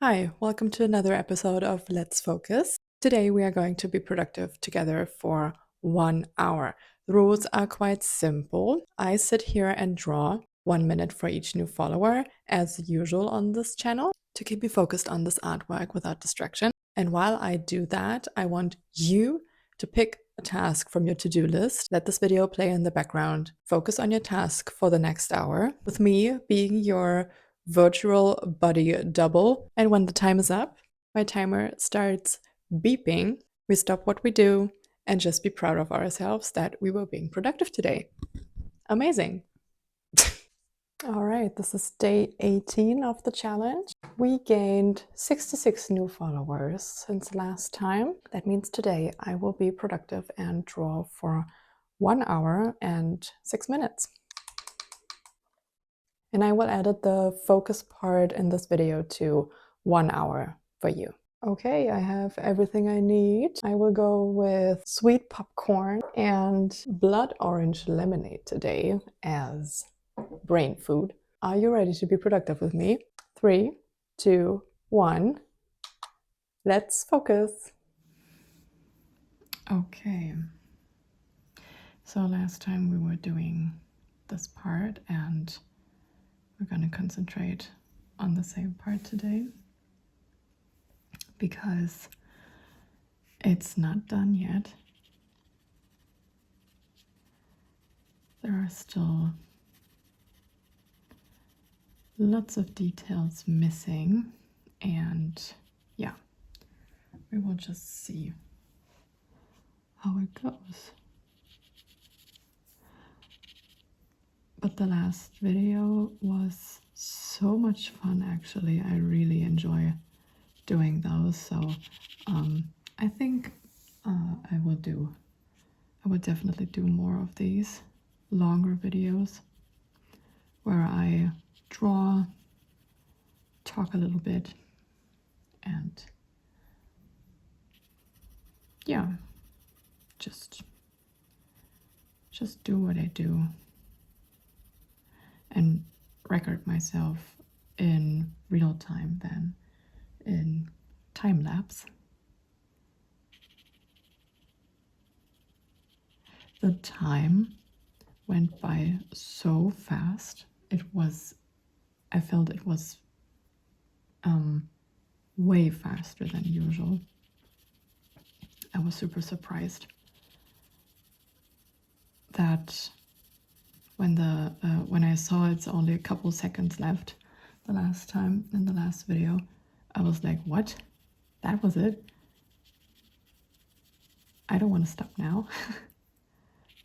Hi, welcome to another episode of Let's Focus. Today we are going to be productive together for 1 hour. The rules are quite simple. I sit here and draw 1 minute for each new follower, as usual on this channel, to keep you focused on this artwork without distraction. And while I do that, I want you to pick a task from your to-do list. Let this video play in the background. Focus on your task for the next hour, with me being your virtual body double. And when the time is up, my timer starts beeping. We stop what we do and just be proud of ourselves that we were being productive today. Amazing. All right, this is day 18 of the challenge. We gained 66 new followers since last time. That means today I will be productive and draw for 1 hour and 6 minutes. And I will edit the focus part in this video to 1 hour for you. Okay, I have everything I need. I will go with sweet popcorn and blood orange lemonade today as brain food. Are you ready to be productive with me? 3, 2, 1. Let's focus. Okay. So last time we were doing this part and we're going to concentrate on the same part today because it's not done yet. There are still lots of details missing, and yeah, we will just see how it goes. But the last video was so much fun, actually. I really enjoy doing those, so I think I will definitely do more of these longer videos where I draw, talk a little bit, and yeah, just do what I do and record myself in real time than in time lapse. The time went by so fast. I felt it was way faster than usual. I was super surprised that when I saw it's only a couple seconds left the last time in the last video, I was like, what? That was it? I don't want to stop now.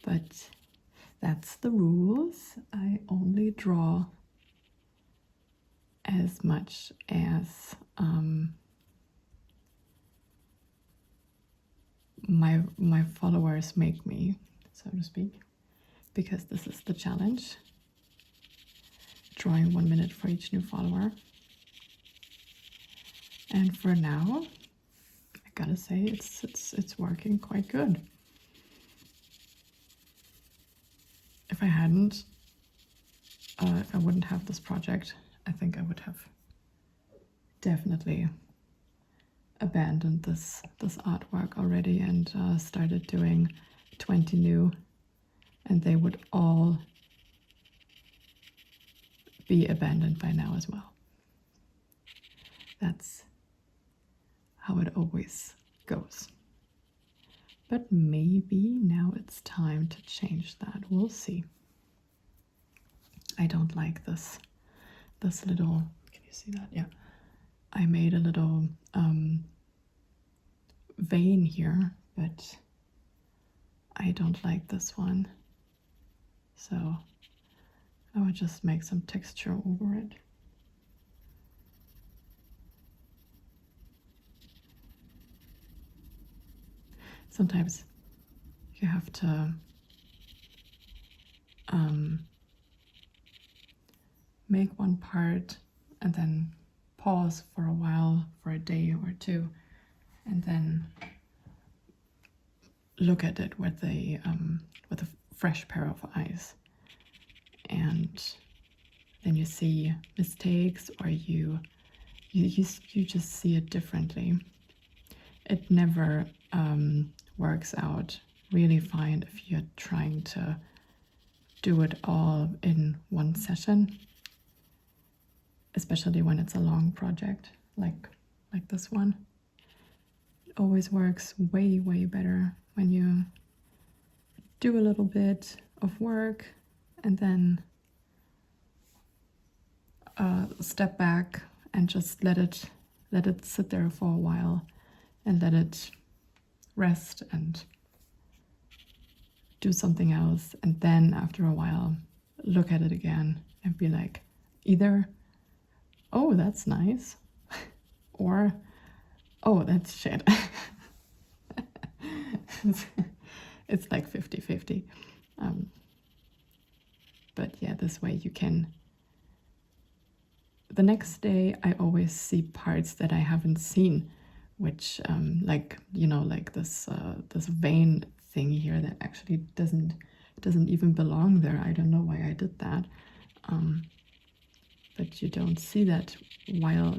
But that's the rules. I only draw as much as my followers make me, so to speak, because this is the challenge. Drawing 1 minute for each new follower. And for now, I gotta say it's working quite good. If I hadn't, if I wouldn't have this project, I think I would have definitely abandoned this artwork already and started doing 20 new, and they would all be abandoned by now as well. That's how it always goes. But maybe now it's time to change that. We'll see. I don't like this little, can you see that? Yeah. I made a little vein here, but I don't like this one. So I would just make some texture over it. Sometimes you have to make one part and then pause for a while, for a day or two, and then look at it with a fresh pair of eyes, and then you see mistakes, or you you just see it differently. It never works out really fine if you're trying to do it all in one session, especially when it's a long project like this one. It always works way better when you do a little bit of work and then step back and just let it sit there for a while and let it rest and do something else, and then after a while look at it again and be like, either, oh, that's nice, or, oh, that's shit. It's like 50-50. But yeah, this way you can, the next day I always see parts that I haven't seen, which like, you know, like this vein thing here that actually doesn't even belong there. I don't know why I did that, but you don't see that while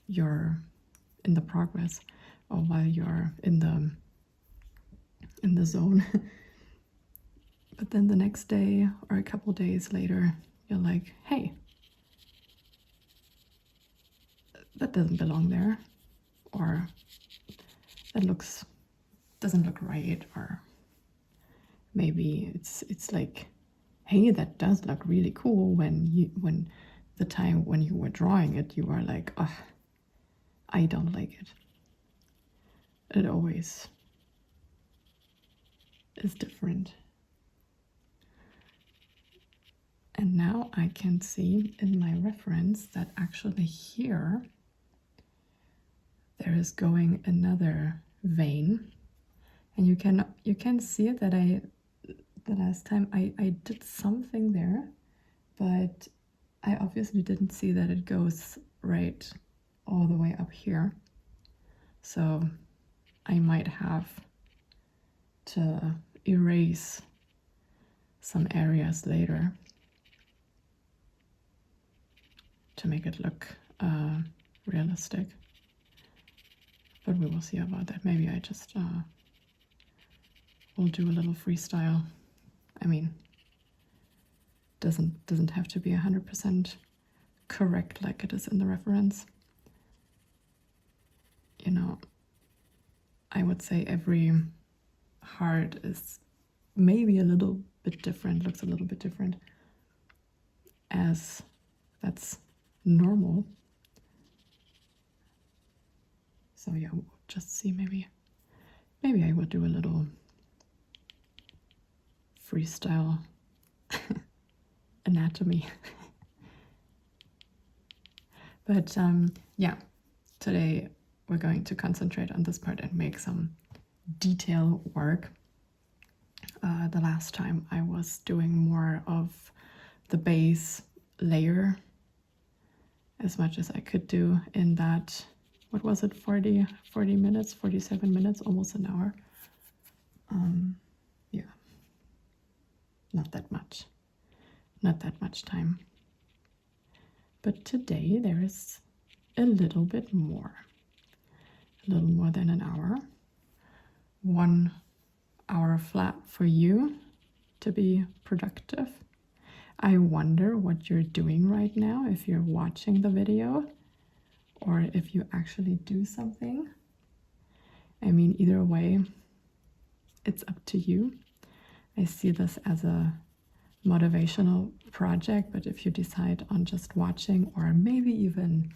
you're in the progress or while you're in the zone. But then the next day or a couple days later, you're like, hey, that doesn't belong there, or that doesn't look right, or maybe it's like, hey, that does look really cool, when the time when you were drawing it you were like, oh, I don't like it. It always is different. And now I can see in my reference that actually here there is going another vein, and you can see that the last time I did something there, but I obviously didn't see that it goes right all the way up here. So I might have to erase some areas later to make it look realistic. But we will see about that. Maybe I just will do a little freestyle. I mean, doesn't have to be 100% correct like it is in the reference. You know, I would say every heart is maybe a little bit different, looks a little bit different, as that's normal. So yeah, we'll just see, maybe I will do a little freestyle anatomy. But yeah, today we're going to concentrate on this part and make some detail work. The last time I was doing more of the base layer, as much as I could do in that, what was it, 40 minutes, 47 minutes, almost an hour. Yeah, not that much time. But today there is a little bit more, a little more than an hour. 1 hour flat for you to be productive. I wonder what you're doing right now, if you're watching the video or if you actually do something. I mean, either way, it's up to you. I see this as a motivational project, but if you decide on just watching, or maybe even,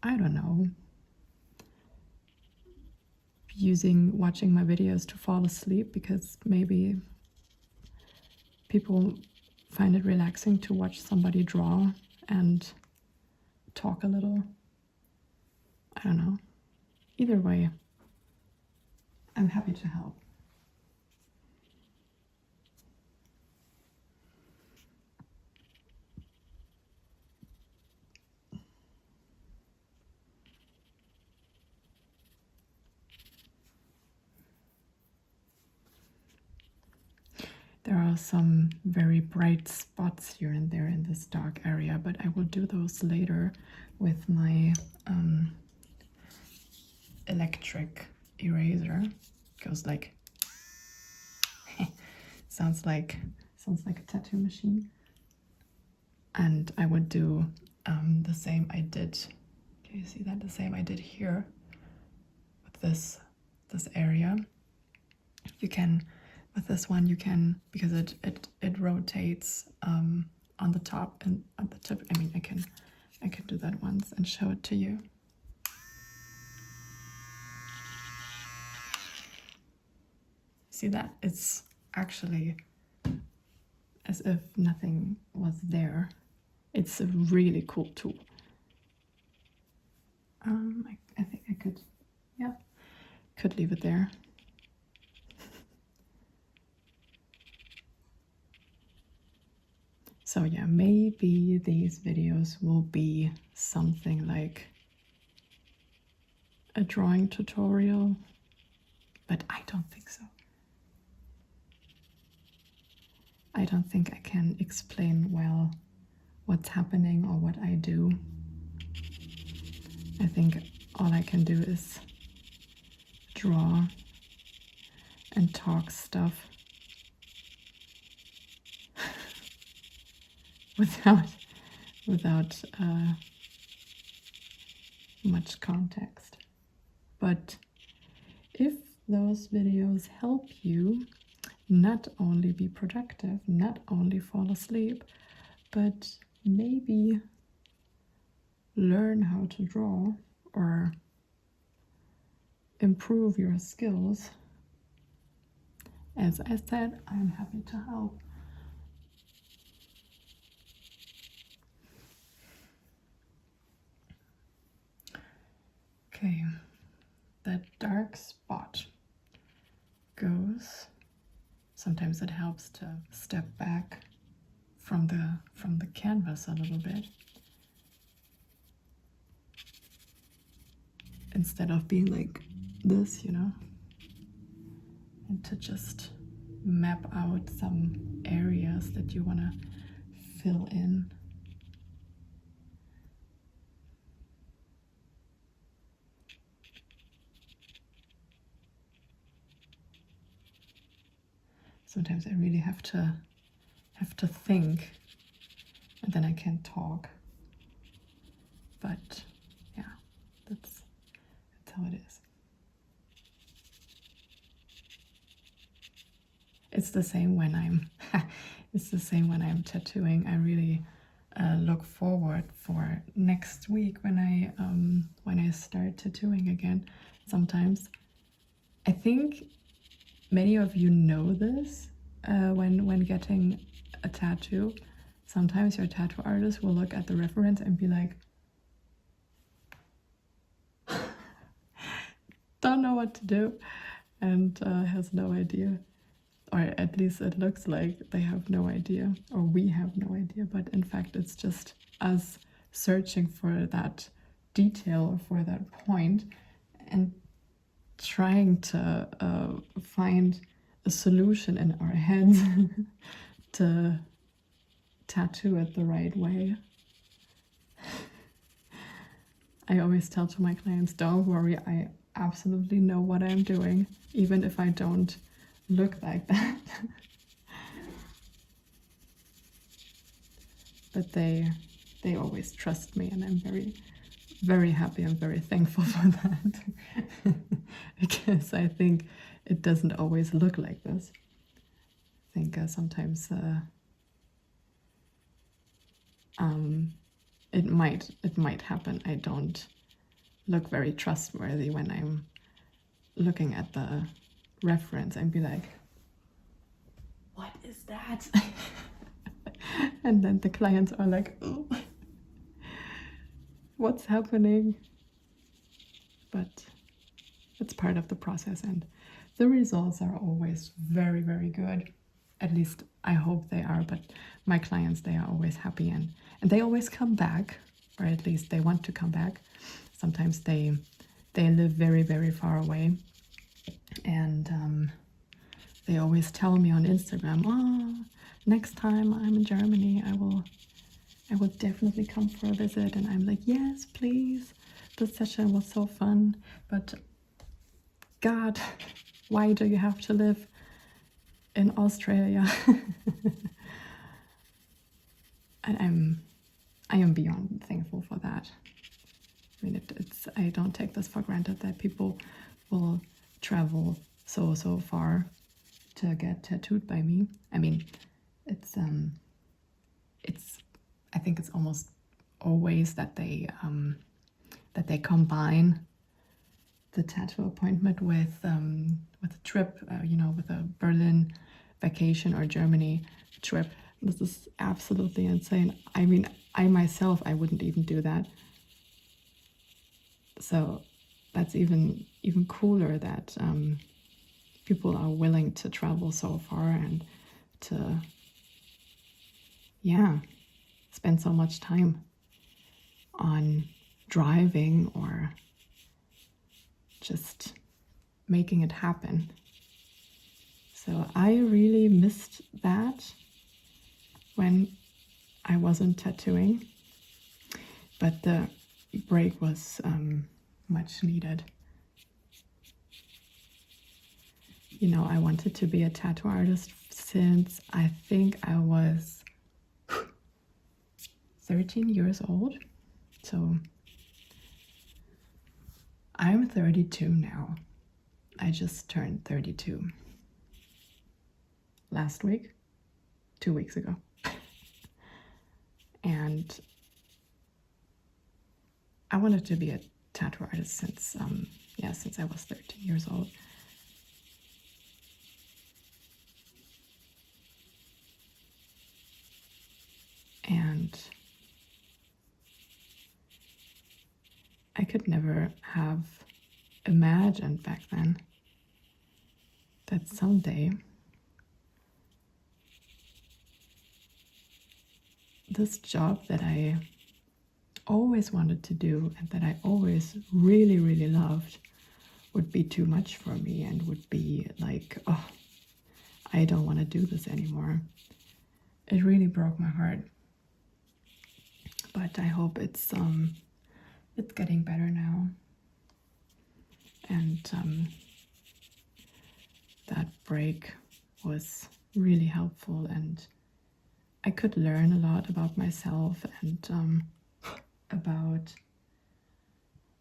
I don't know, watching my videos to fall asleep, because maybe people find it relaxing to watch somebody draw and talk a little. I don't know. Either way, I'm happy to help. There are some very bright spots here and there in this dark area, but I will do those later with my electric eraser. It goes like sounds like a tattoo machine. And I would do the same I did. Can you see that? The same I did here with this area. You can, with this one, you can, because it rotates on the top and at the tip. I mean, I can do that once and show it to you. See that? It's actually as if nothing was there. It's a really cool tool. I think I could leave it there. So yeah, maybe these videos will be something like a drawing tutorial, but I don't think so. I don't think I can explain well what's happening or what I do. I think all I can do is draw and talk stuff without much context. But if those videos help you not only be productive, not only fall asleep, but maybe learn how to draw or improve your skills, as I said, I'm happy to help. Okay, that dark spot goes. Sometimes it helps to step back from the canvas a little bit, instead of being like this, you know, and to just map out some areas that you want to fill in. Sometimes I really have to think, and then I can't talk. But yeah, that's how it is. It's the same when I'm tattooing. I really look forward for next week when I start tattooing again. Sometimes I think many of you know this when getting a tattoo. Sometimes your tattoo artist will look at the reference and be like, don't know what to do, and has no idea. Or at least it looks like they have no idea, or we have no idea, but in fact it's just us searching for that detail, for that point, and trying to find a solution in our heads to tattoo it the right way. I always tell to my clients, don't worry, I absolutely know what I'm doing, even if I don't look like that. But they always trust me, and I'm very, very happy and very thankful for that. Because I think it doesn't always look like this. I think sometimes it might happen. I don't look very trustworthy when I'm looking at the reference and be like, what is that? And then the clients are like, oh, what's happening? But it's part of the process, and the results are always very, very good. At least I hope they are, but my clients, they are always happy, and they always come back, or at least they want to come back. Sometimes they live very, very far away, and they always tell me on Instagram, oh, next time I'm in Germany, I will definitely come for a visit. And I'm like, yes, please. This session was so fun. But God, why do you have to live in Australia? And I am beyond thankful for that. I mean, it's I don't take this for granted that people will travel so far to get tattooed by me. I mean, it's I think it's almost always that they combine the tattoo appointment with a trip, with a Berlin vacation or Germany trip. This is absolutely insane. I mean, I myself, I wouldn't even do that. So that's even cooler that people are willing to travel so far and to, spend so much time on driving or just making it happen. So I really missed that when I wasn't tattooing, but the break was much needed. I wanted to be a tattoo artist since I think I was 13 years old. So I'm 32 now. I just turned 32 last week, 2 weeks ago. And I wanted to be a tattoo artist since I was 13 years old. And I could never have imagined back then that someday this job that I always wanted to do and that I always really, really loved would be too much for me and would be like, oh, I don't want to do this anymore. It really broke my heart. But I hope it's getting better now. And that break was really helpful, and I could learn a lot about myself and about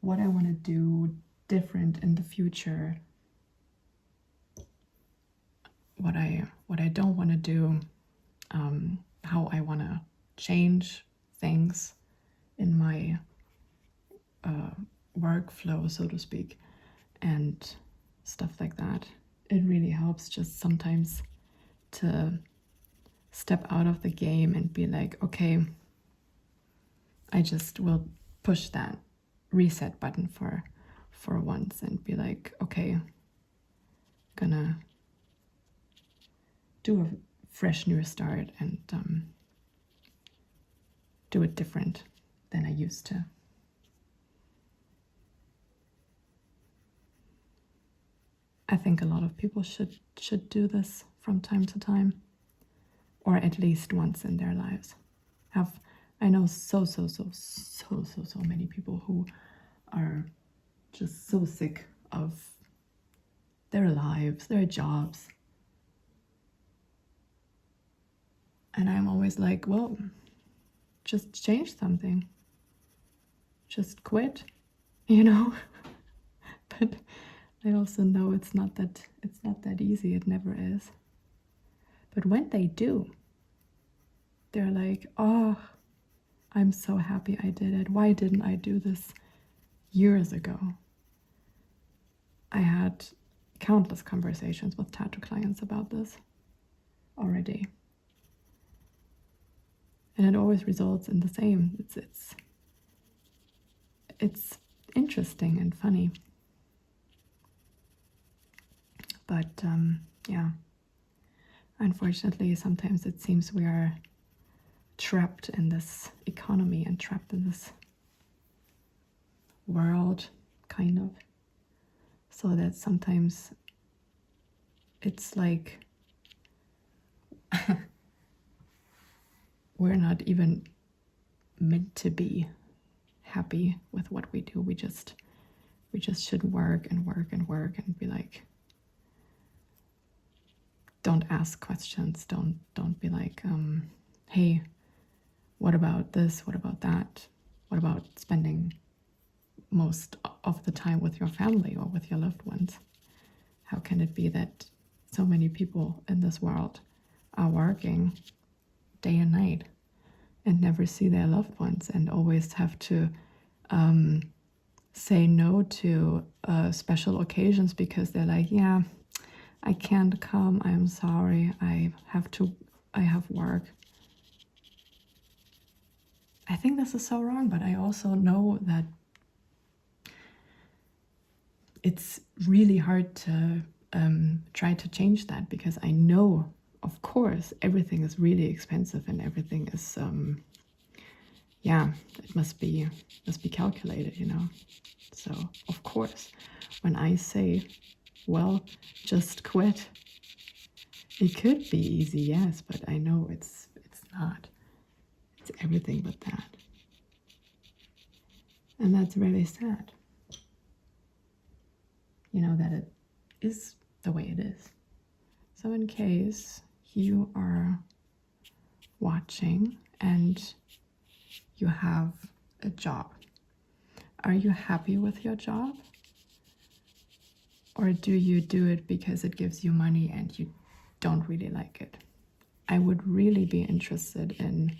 what I want to do different in the future, what I don't want to do, how I want to change things in my workflow, so to speak, and stuff like that. It really helps just sometimes to step out of the game and be like, okay, I just will push that reset button for once and be like, okay, gonna do a fresh new start and do it different than I used to. I think a lot of people should do this from time to time, or at least once in their lives. I know so many people who are just so sick of their lives, their jobs. And I'm always like, well, just change something. Just quit, But I also know it's not that easy. It never is. But when they do, they're like, oh, I'm so happy I did it. Why didn't I do this years ago? I had countless conversations with tattoo clients about this already. And it always results in the same. It's interesting and funny. But unfortunately, sometimes it seems we are trapped in this economy and trapped in this world, kind of, so that sometimes it's like we're not even meant to be happy with what we do. We just should work and work and work and be like, don't ask questions. Don't be like, hey, what about this? What about that? What about spending most of the time with your family or with your loved ones? How can it be that so many people in this world are working day and night and never see their loved ones and always have to say no to special occasions because they're like, yeah, I can't come, I'm sorry, I have work. I think this is so wrong, but I also know that it's really hard to try to change that, because I know, of course, everything is really expensive and everything is, it must be calculated, you know. So of course, when I say, well, just quit, it could be easy, yes, but I know it's not. It's everything but that. And that's really sad, you know, that it is the way it is. So in case you are watching and you have a job, are you happy with your job? Or do you do it because it gives you money and you don't really like it? I would really be interested in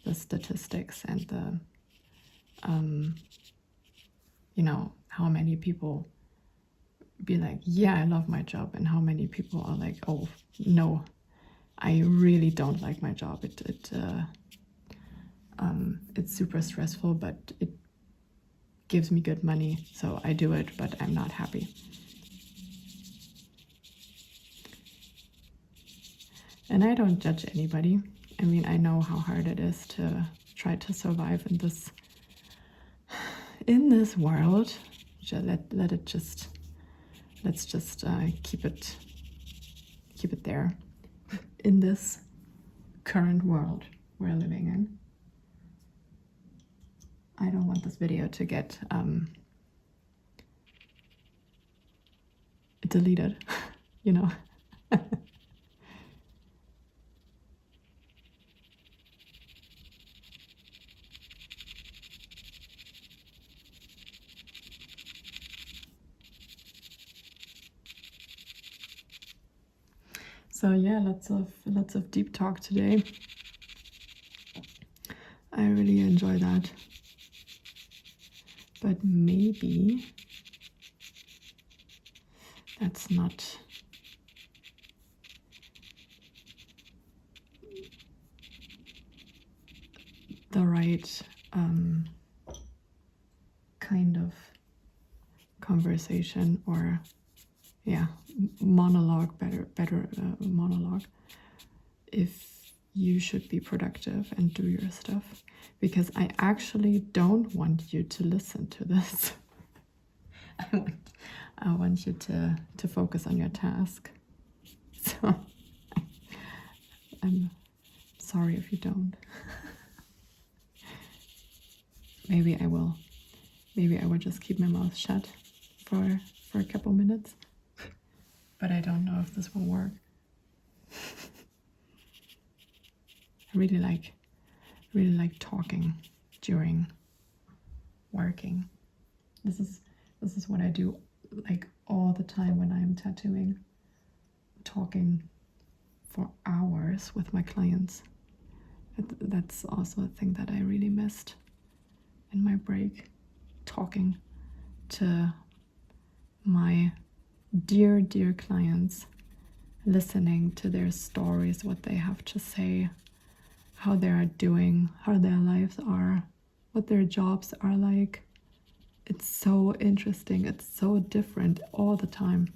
the statistics and the, you know, how many people be like, yeah, I love my job, and how many people are like, oh, no, I really don't like my job. It's super stressful, but it gives me good money, so I do it, but I'm not happy. And I don't judge anybody. I mean, I know how hard it is to try to survive in this world. Let's just keep it there in this current world we're living in. I don't want this video to get deleted, you know. So yeah, lots of deep talk today. I really enjoy that. But maybe that's not the right kind of conversation, or monologue, better monologue, if you should be productive and do your stuff, because I actually don't want you to listen to this. I want you to focus on your task. So I'm sorry if you don't. Maybe I will just keep my mouth shut for a couple minutes. But I don't know if this will work. I really like talking during working. This is what I do like all the time when I'm tattooing, talking for hours with my clients. That's also a thing that I really missed in my break, talking to my dear clients, listening to their stories, what they have to say, how they are doing, how their lives are, what their jobs are like. It's so interesting. It's so different all the time.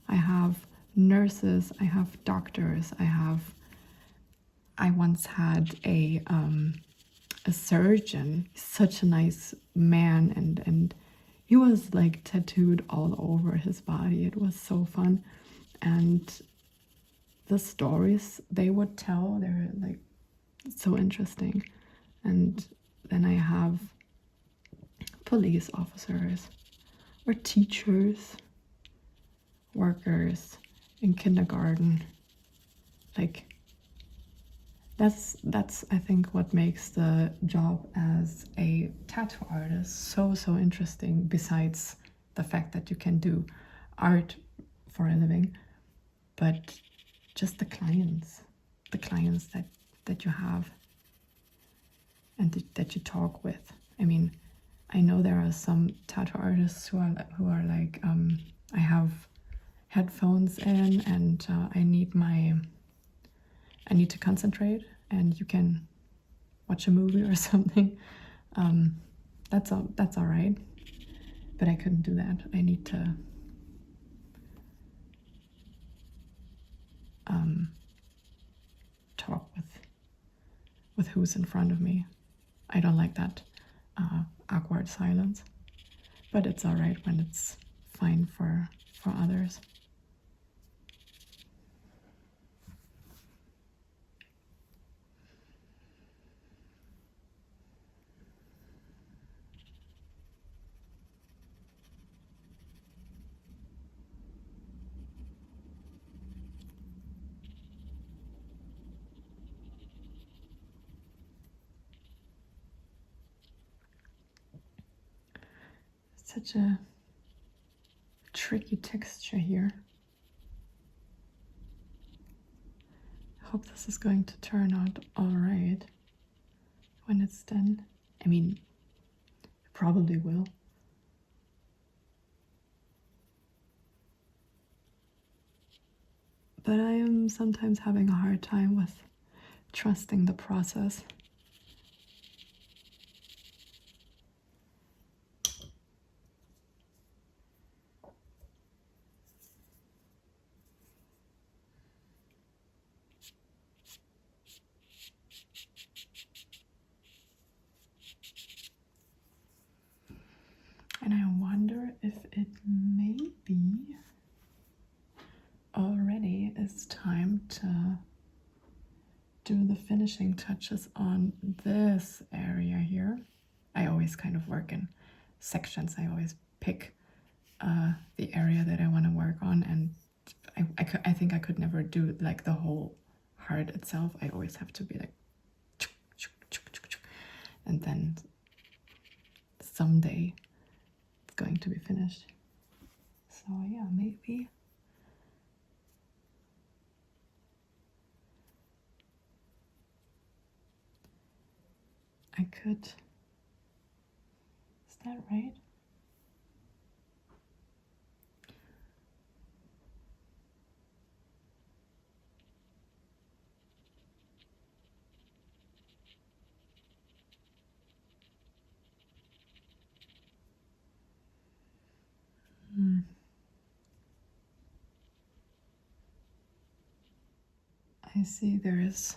I have nurses, I have doctors, I once had a surgeon, such a nice man, and he was like tattooed all over his body. It was so fun. And the stories they would tell, they're like so interesting. And then I have police officers or teachers, workers in kindergarten. Like that's I think what makes the job as a tattoo artist so interesting, besides the fact that you can do art for a living, but just the clients that you have and that you talk with. I mean, I know there are some tattoo artists who are like, I have headphones in and I need to concentrate, and you can watch a movie or something. That's all right, but I couldn't do that. I need to talk with who's in front of me. I don't like that awkward silence, but it's all right when it's fine for others. Such a tricky texture here. I hope this is going to turn out all right when it's done. I mean, it probably will. But I am sometimes having a hard time with trusting the process. And I wonder if it may be already is time to do the finishing touches on this area here. I always kind of work in sections. I always pick the area that I want to work on, and I think I could never do like the whole heart itself. I always have to be like, and then someday it's going to be finished. So yeah, maybe I could. Is that right? I see there is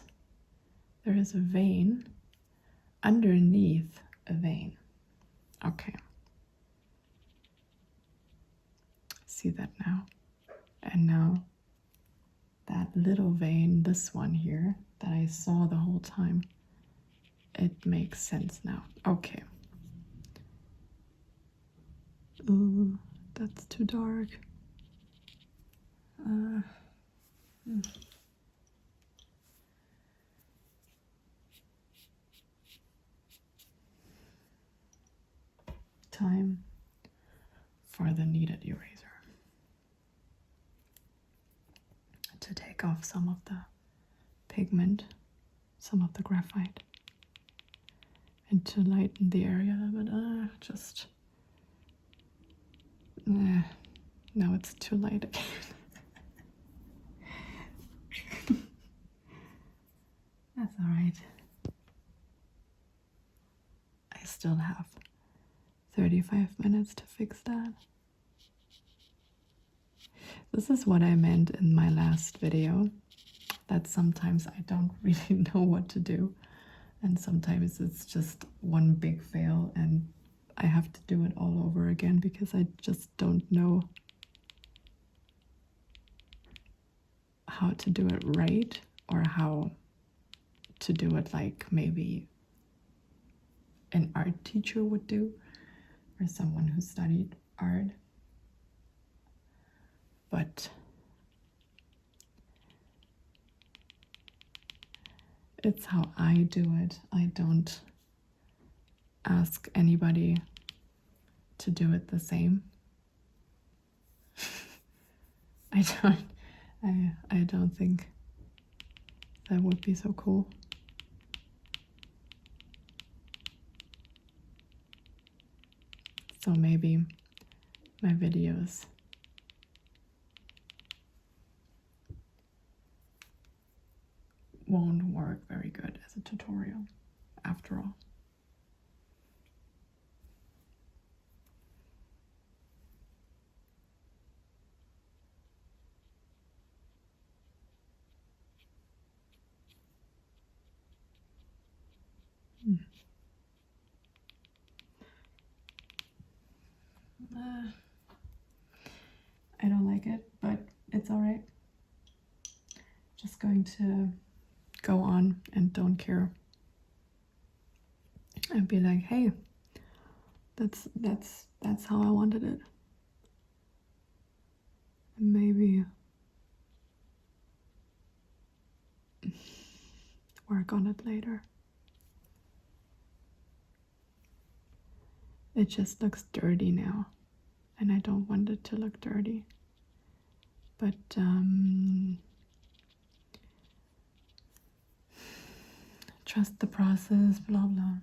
a vein underneath a vein. Okay. See that now. And now that little vein, this one here that I saw the whole time, it makes sense now. Okay. Ooh, that's too dark. Time for the kneaded eraser to take off some of the pigment, some of the graphite, and to lighten the area a little bit. Now it's too light again. That's all right. I still have 35 minutes to fix that. This is what I meant in my last video, that sometimes I don't really know what to do, and sometimes it's just one big fail and I have to do it all over again because I just don't know how to do it right, or how to do it like maybe an art teacher would do, or someone who studied art. But it's how I do it. I don't ask anybody to do it the same. I don't think that would be so cool. So maybe my videos won't work very good as a tutorial after all. I don't like it, but it's all right. Just going to go on and don't care. And be like, hey, that's how I wanted it. Maybe work on it later. It just looks dirty now, and I don't want it to look dirty. But trust the process, blah blah.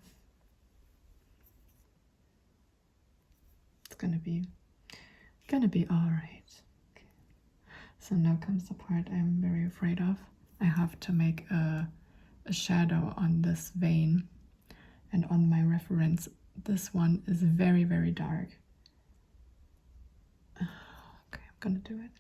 It's gonna be all right. Okay. So now comes the part I'm very afraid of. I have to make a shadow on this vein, and on my reference, this one is very, very dark. Okay, I'm gonna do it.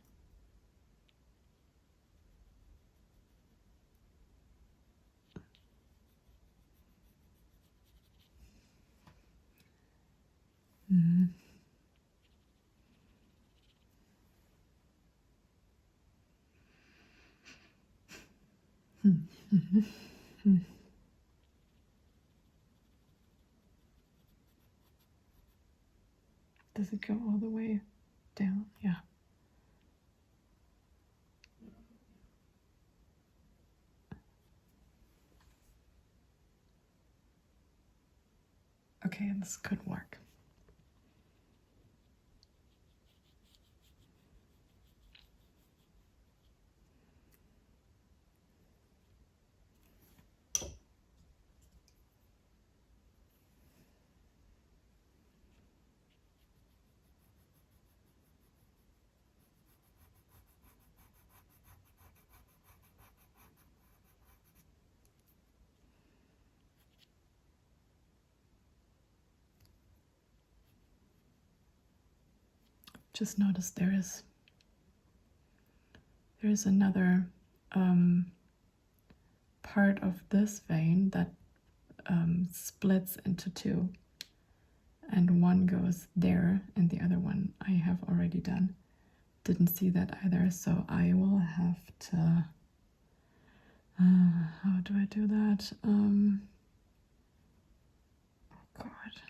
Does it go all the way down? Yeah. Okay, this could work. Just notice there is another part of this vein that splits into two, and one goes there and the other one I have already done. Didn't see that either, so I will have to how do I do that? Oh god,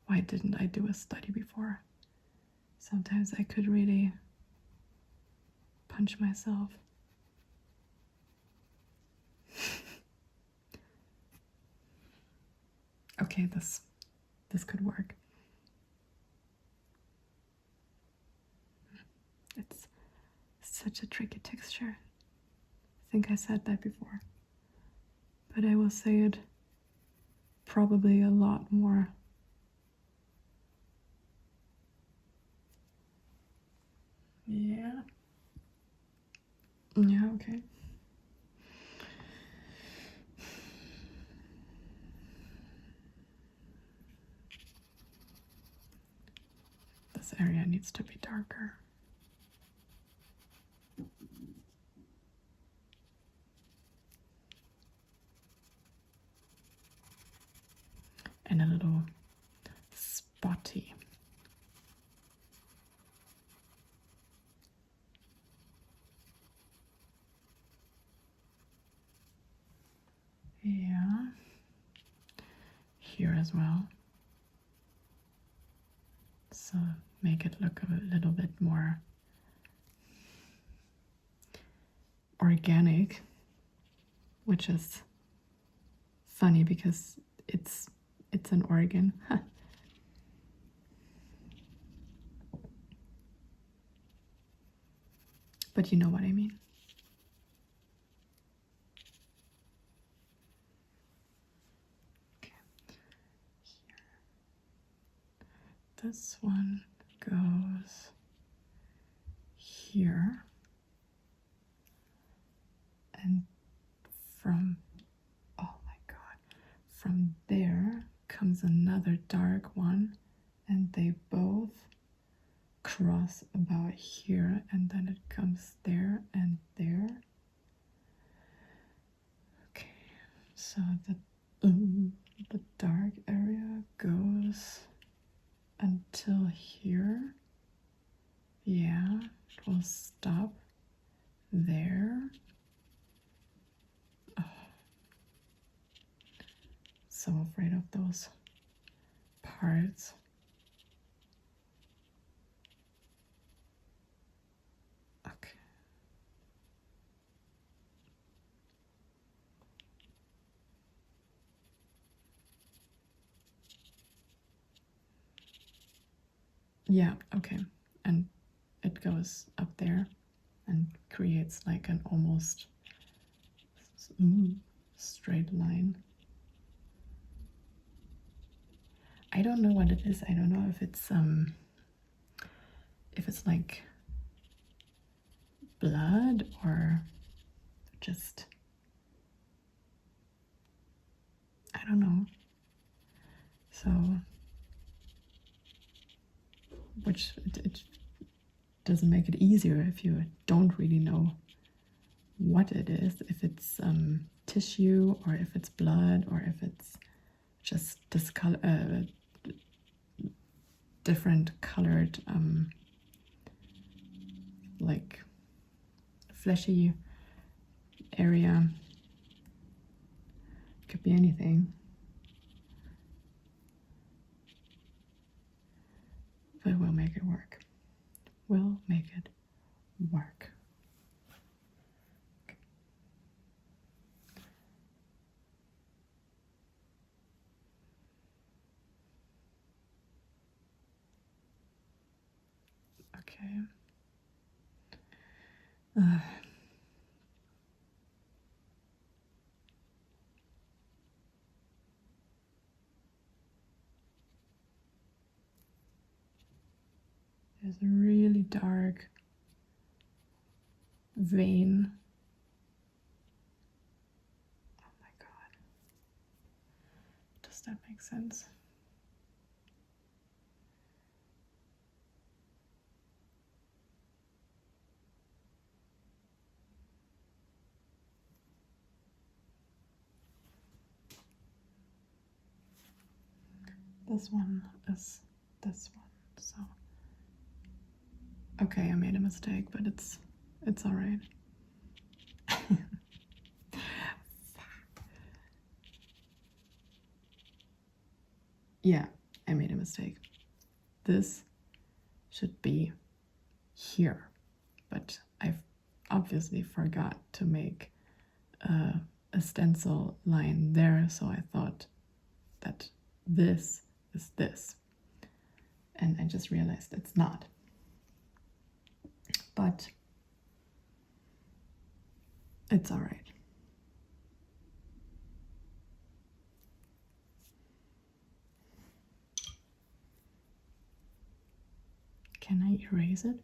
why didn't I do a study before? Sometimes I could really punch myself. Okay, this could work. It's such a tricky texture. I think I said that before, but I will say it probably a lot more. Yeah, okay. This area needs to be darker. And a little spotty. here as well. So make it look a little bit more organic, which is funny because it's an organ. But you know what I mean. Okay. Here. This one goes here. And from, oh my God, from there comes another dark one, and they both cross about here, and then it comes there and there. Okay, so the dark area goes until here. Yeah, it will stop there. Oh, so afraid of those parts. Okay. Yeah, okay. And it goes up there and creates like an almost straight line. I don't know what it is. I don't know if it's like blood or just, I don't know. So which it doesn't make it easier if you don't really know what it is, if it's tissue or if it's blood or if it's just different colored like fleshy area. Could be anything. But we'll make it work. We'll make it work. Okay. There's a really dark vein. Oh my God. Does that make sense? This one is this one, so okay, I made a mistake, but it's all right. Yeah, I made a mistake. This should be here, but I've obviously forgot to make a stencil line there, so I thought that this is this, and I just realized it's not. But it's all right. Can I erase it?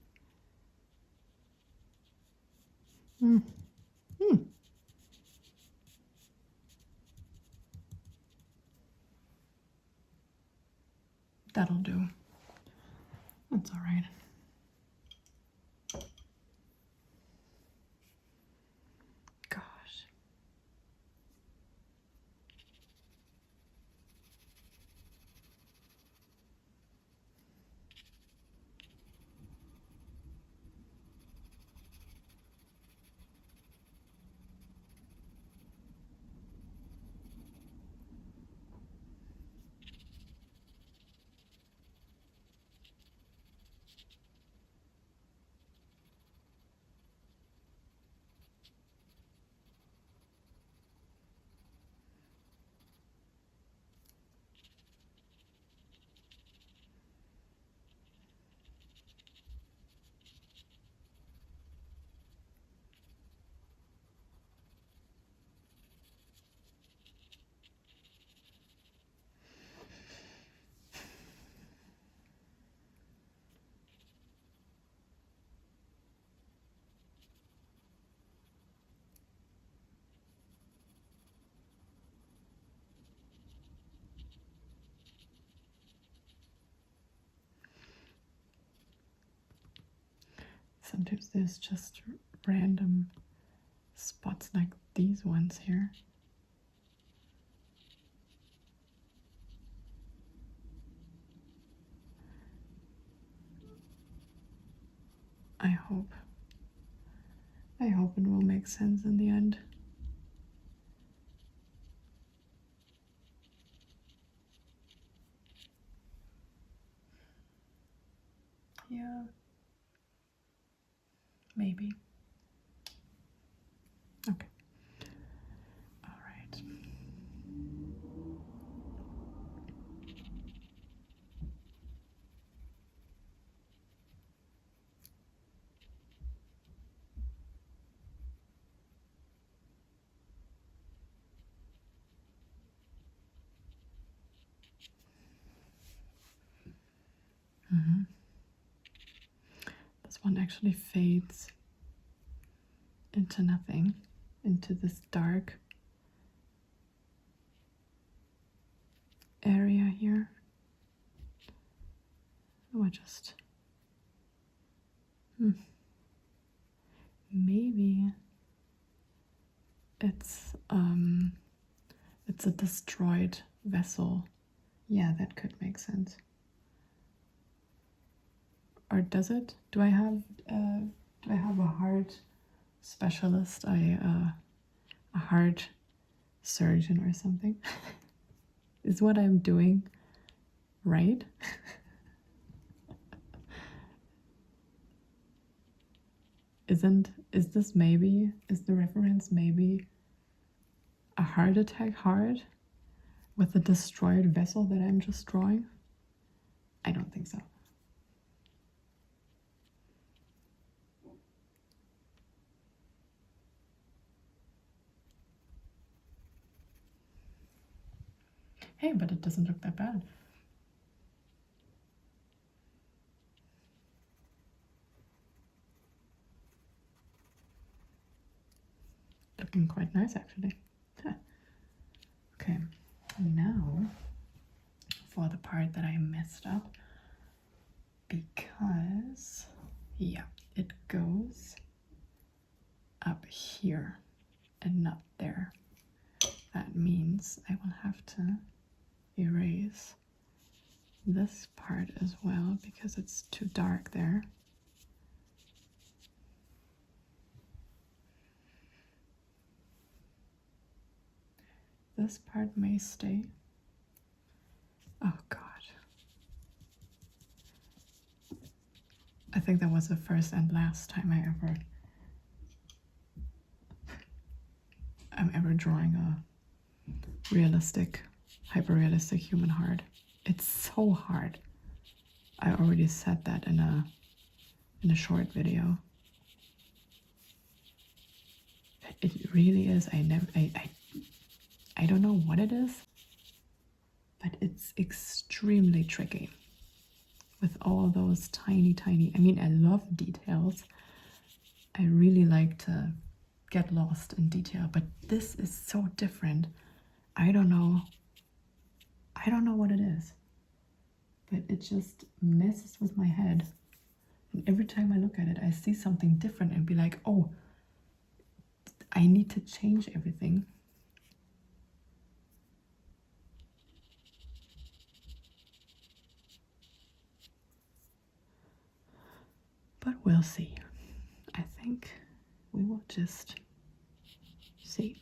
That'll do. That's all right. Gosh. sometimes there's just random spots like these ones here. I hope it will make sense in the end. Yeah, maybe. Okay. All right. This one actually fades into nothing, into this dark area here. Oh, I just maybe it's a destroyed vessel. Yeah, that could make sense. Or does it? Do I have a heart specialist? A heart surgeon or something? Is what I'm doing right? Is the reference maybe a heart attack heart with a destroyed vessel that I'm just drawing? I don't think so. Hey, but it doesn't look that bad. Looking quite nice, actually. Okay, now for the part that I messed up, because, yeah, it goes up here and not there. That means I will have to erase this part as well because it's too dark there. This part may stay. Oh God. I think that was the first and last time I'm ever drawing a realistic, hyper-realistic human heart. It's so hard. I already said that in a short video. It really is. I don't know what it is, but it's extremely tricky with all those tiny, I mean, I love details. I really like to get lost in detail, but this is so different. I don't know what it is, but it just messes with my head. And every time I look at it, I see something different and be like, oh, I need to change everything. But we'll see. I think we will just see.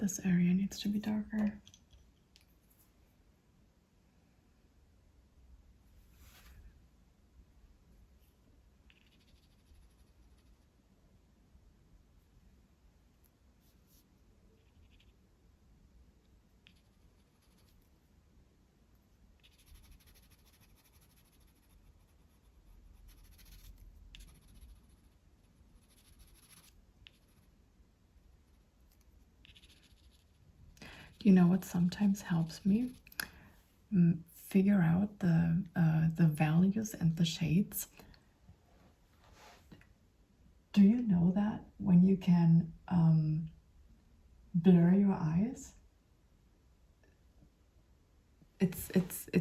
This area needs to be darker. You know what sometimes helps me? Figure out the values and the shades. Do you know that when you can blur your eyes? It's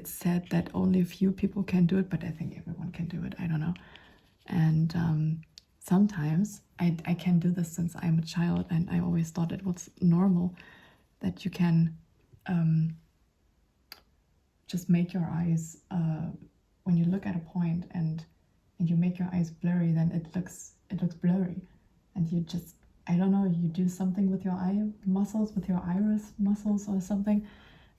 said that only a few people can do it, but I think everyone can do it. I don't know. And sometimes I can do this since I'm a child, and I always thought it was normal that you can just make your eyes, when you look at a point and you make your eyes blurry, then it looks blurry, and you just, I don't know, you do something with your eye muscles, with your iris muscles or something,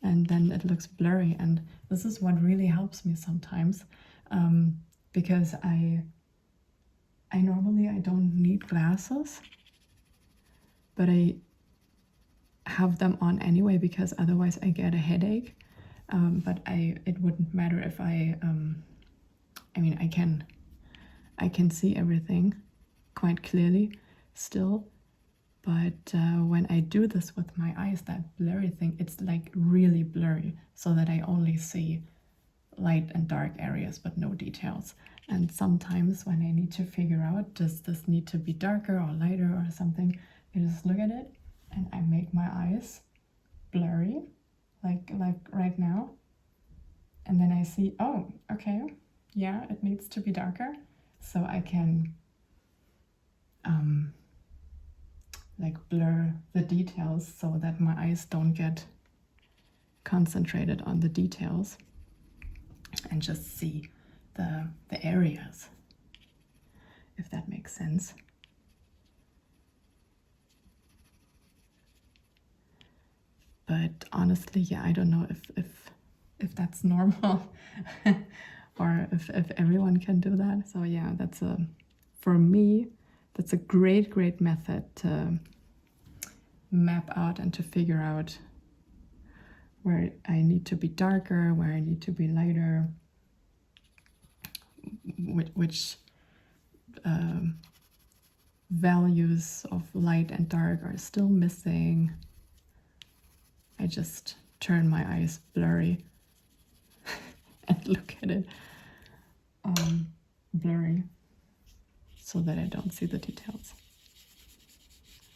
and then it looks blurry. And this is what really helps me sometimes, because I normally I don't need glasses, but I have them on anyway because otherwise I get a headache. But it wouldn't matter if I mean, I can see everything quite clearly still, but when I do this with my eyes, that blurry thing, it's like really blurry, so that I only see light and dark areas but no details. And sometimes when I need to figure out, does this need to be darker or lighter or something, I just look at it and I make my eyes blurry, like right now, and then I see, oh, okay, yeah, it needs to be darker, so I can like blur the details so that my eyes don't get concentrated on the details and just see the areas, if that makes sense. But honestly, yeah, I don't know if that's normal or if everyone can do that. So yeah, for me, that's a great method to map out and to figure out where I need to be darker, where I need to be lighter, which values of light and dark are still missing. I just turn my eyes blurry and look at it blurry so that I don't see the details.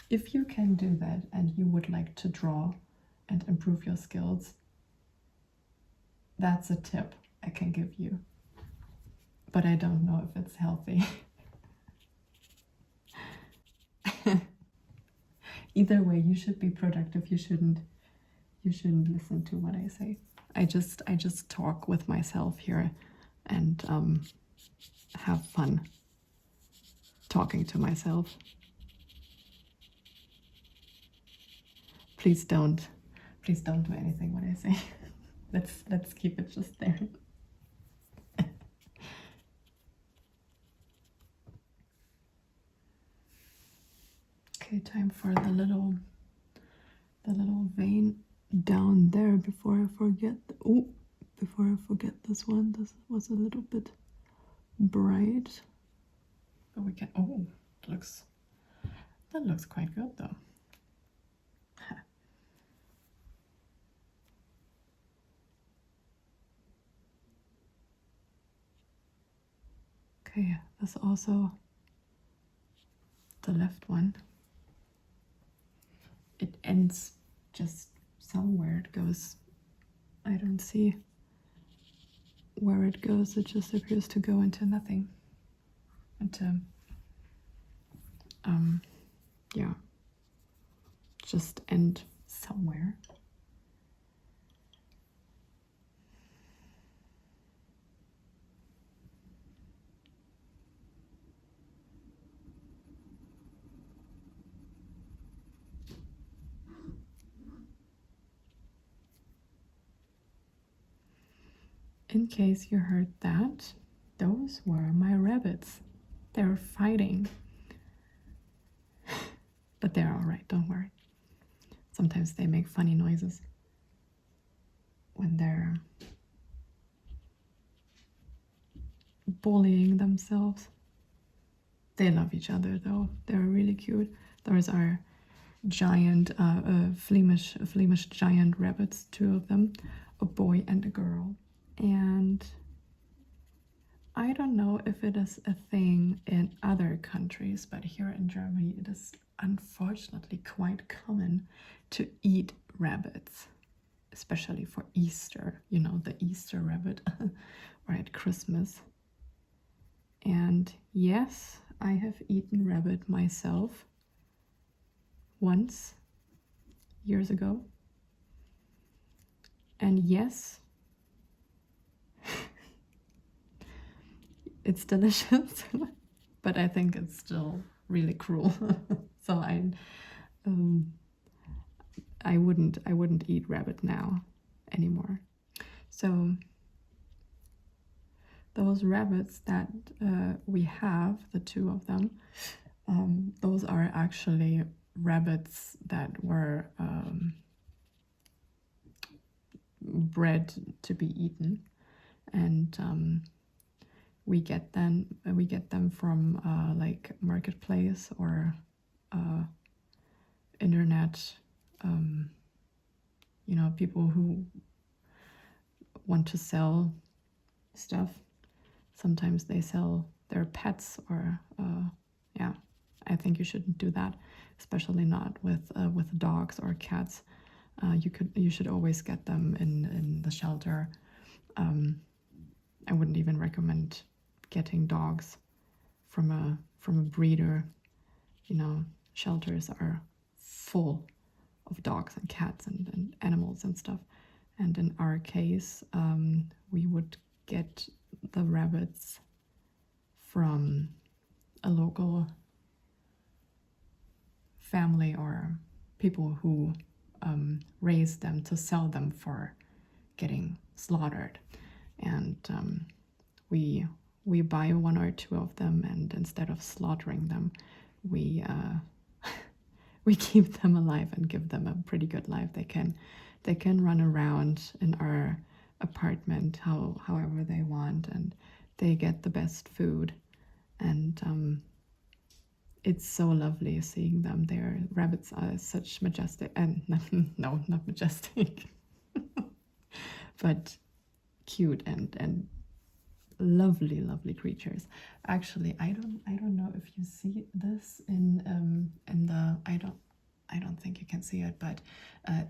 If you can do that and you would like to draw and improve your skills, that's a tip I can give you. But I don't know if it's healthy. Either way, you should be productive. You shouldn't listen to what I say. I just talk with myself here and have fun talking to myself. Please don't do anything what I say. Let's keep it just there. Okay, time for the little vein down there before I forget. Before I forget this one. This was a little bit bright, but we can. Oh, that looks quite good though. Okay, that's also the left one. It ends just somewhere. It goes, I don't see where it goes. It just appears to go into nothing. Into yeah, just end somewhere. in case you heard that, those were my rabbits. They're fighting. But they're all right, don't worry. Sometimes they make funny noises when they're bullying themselves. They love each other though. They're really cute. Those are giant, Flemish giant rabbits, two of them, a boy and a girl. And I don't know if it is a thing in other countries, but here in Germany it is unfortunately quite common to eat rabbits, especially for Easter, you know, the Easter rabbit, or at Christmas. And yes, I have eaten rabbit myself once, years ago. And yes, it's delicious, but I think it's still really cruel. So I wouldn't eat rabbit now anymore. So those rabbits that we have, the two of them, those are actually rabbits that were bred to be eaten, and we get them from like marketplace or internet. You know, people who want to sell stuff. Sometimes they sell their pets, or yeah, I think you shouldn't do that, especially not with dogs or cats. You should always get them in the shelter. I wouldn't even recommend getting dogs from a breeder. You know, shelters are full of dogs and cats and animals and stuff. And in our case, we would get the rabbits from a local family or people who raise them to sell them for getting slaughtered. And we buy one or two of them, and instead of slaughtering them, we keep them alive and give them a pretty good life. They can run around in our apartment however they want, and they get the best food, and it's so lovely seeing them. Their rabbits are such majestic, and no, not majestic, but cute and lovely creatures. Actually, I don't know if you see this in the I don't think you can see it, but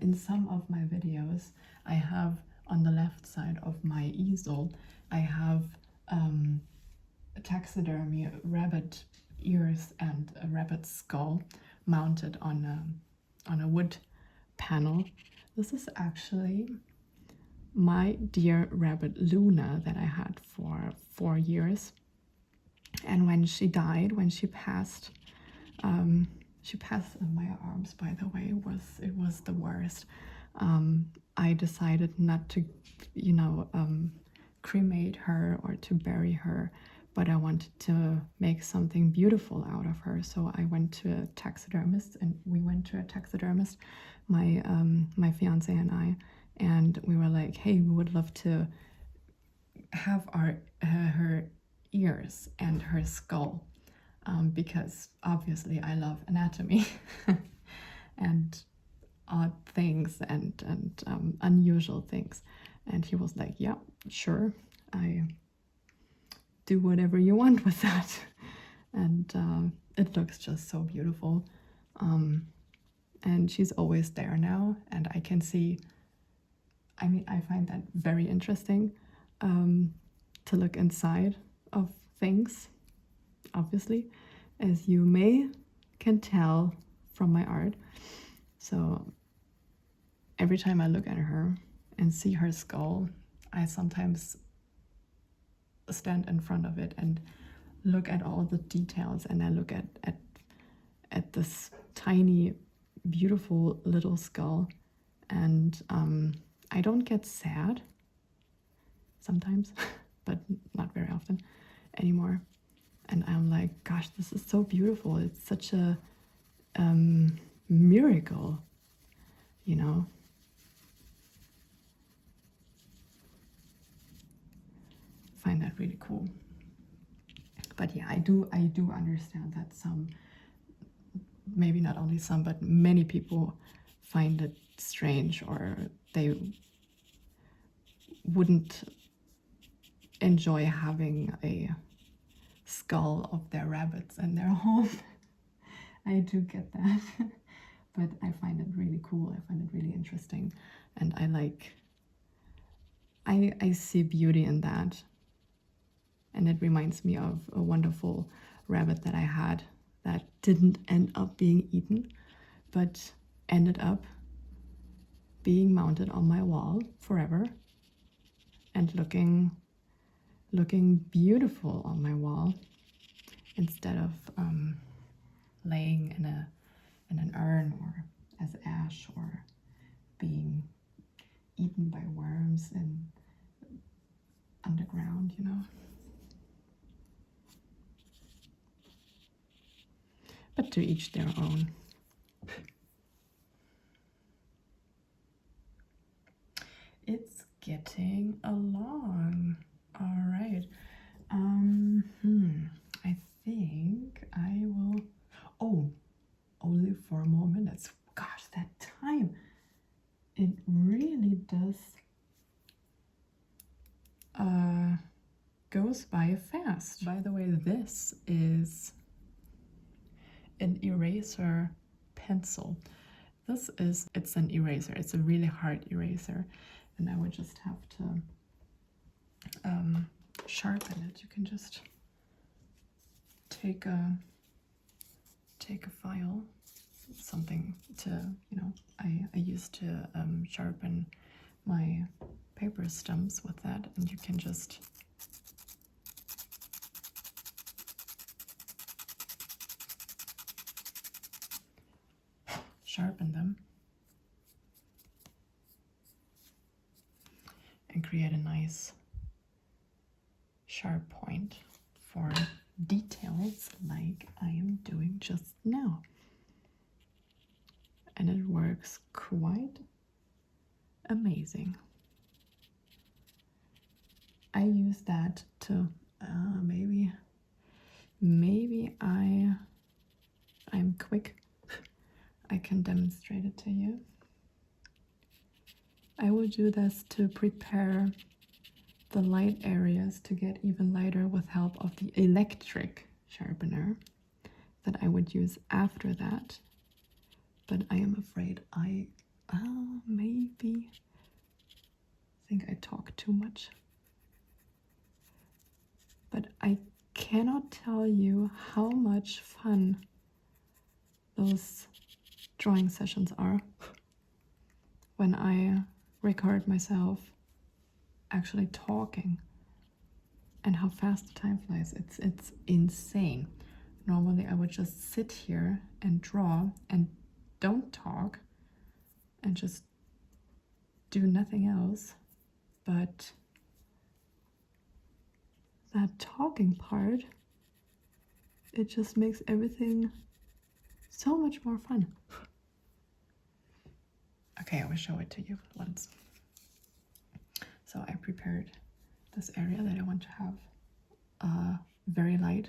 in some of my videos, I have on the left side of my easel, I have a taxidermy rabbit ears and a rabbit skull mounted on a wood panel. This is actually my dear rabbit Luna that I had for 4 years. And when she died, when she passed in my arms, by the way. It was the worst. I decided not to, cremate her or to bury her, but I wanted to make something beautiful out of her. So I went to a taxidermist, and we went to a taxidermist, my fiance and I, and we were like, hey, we would love to have her ears and her skull, because obviously I love anatomy and odd things and unusual things. And he was like, yeah, sure, I do whatever you want with that. And it looks just so beautiful. And she's always there now, and I can see, I find that very interesting, to look inside of things, obviously, as you can tell from my art. So every time I look at her and see her skull, I sometimes stand in front of it and look at all the details, and I look at this tiny, beautiful little skull, and I don't get sad. sometimes, but not very often anymore. And I'm like, gosh, this is so beautiful. It's such a miracle, you know. Find that really cool. But yeah, I do understand that some, maybe not only some, but many people find it strange, or they wouldn't enjoy having a skull of their rabbits in their home. I do get that. But I find it really cool. I find it really interesting. And I see beauty in that. And it reminds me of a wonderful rabbit that I had that didn't end up being eaten, but ended up being mounted on my wall forever and looking beautiful on my wall, instead of laying in an urn or as ash, or being eaten by worms in underground, you know. But to each their own. It's getting along. All right. I think I will. Oh, only 4 more minutes. Gosh, that time. It really does goes by fast. By the way, this is an eraser pencil. It's an eraser. It's a really hard eraser, and I would just have to sharpen it. You can just take a file, something to, you know, I used to sharpen my paper stumps with that, and you can just sharpen them and create a nice sharp point for details like I am doing just now. And it works quite amazing. I use that to maybe I'm quick. I can demonstrate it to you. I will do this to prepare the light areas to get even lighter with help of the electric sharpener that I would use after that. But I am afraid I maybe think I talk too much. But I cannot tell you how much fun those drawing sessions are when I record myself actually talking, and how fast the time flies. It's insane. Normally I would just sit here and draw and don't talk and just do nothing else, but that talking part, it just makes everything so much more fun. Okay, I will show it to you once. So I prepared this area that I want to have very light,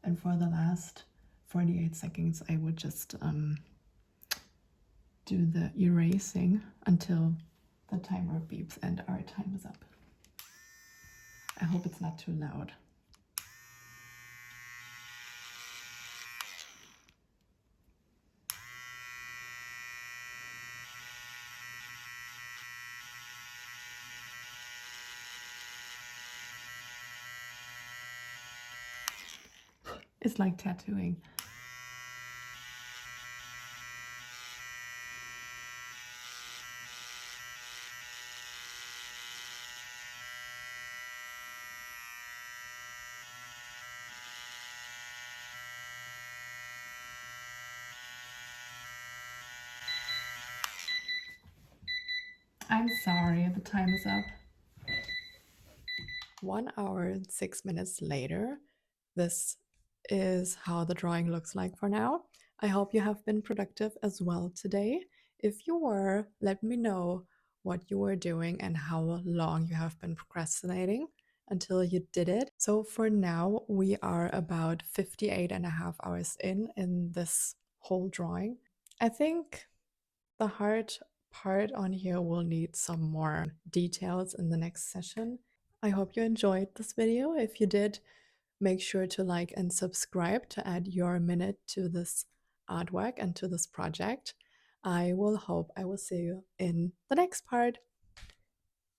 and for the last 48 seconds I would just do the erasing until the timer beeps and our time is up. I hope it's not too loud. It's like tattooing. I'm sorry, the time is up. 1 hour and 6 minutes later, this is how the drawing looks like for now. I hope you have been productive as well today. If you were, let me know what you were doing and how long you have been procrastinating until you did it. So for now, we are about 58 and a half hours in this whole drawing. I think the hard part on here will need some more details in the next session. I hope you enjoyed this video. If you did, make sure to like and subscribe to add your minute to this artwork and to this project. I will see you in the next part.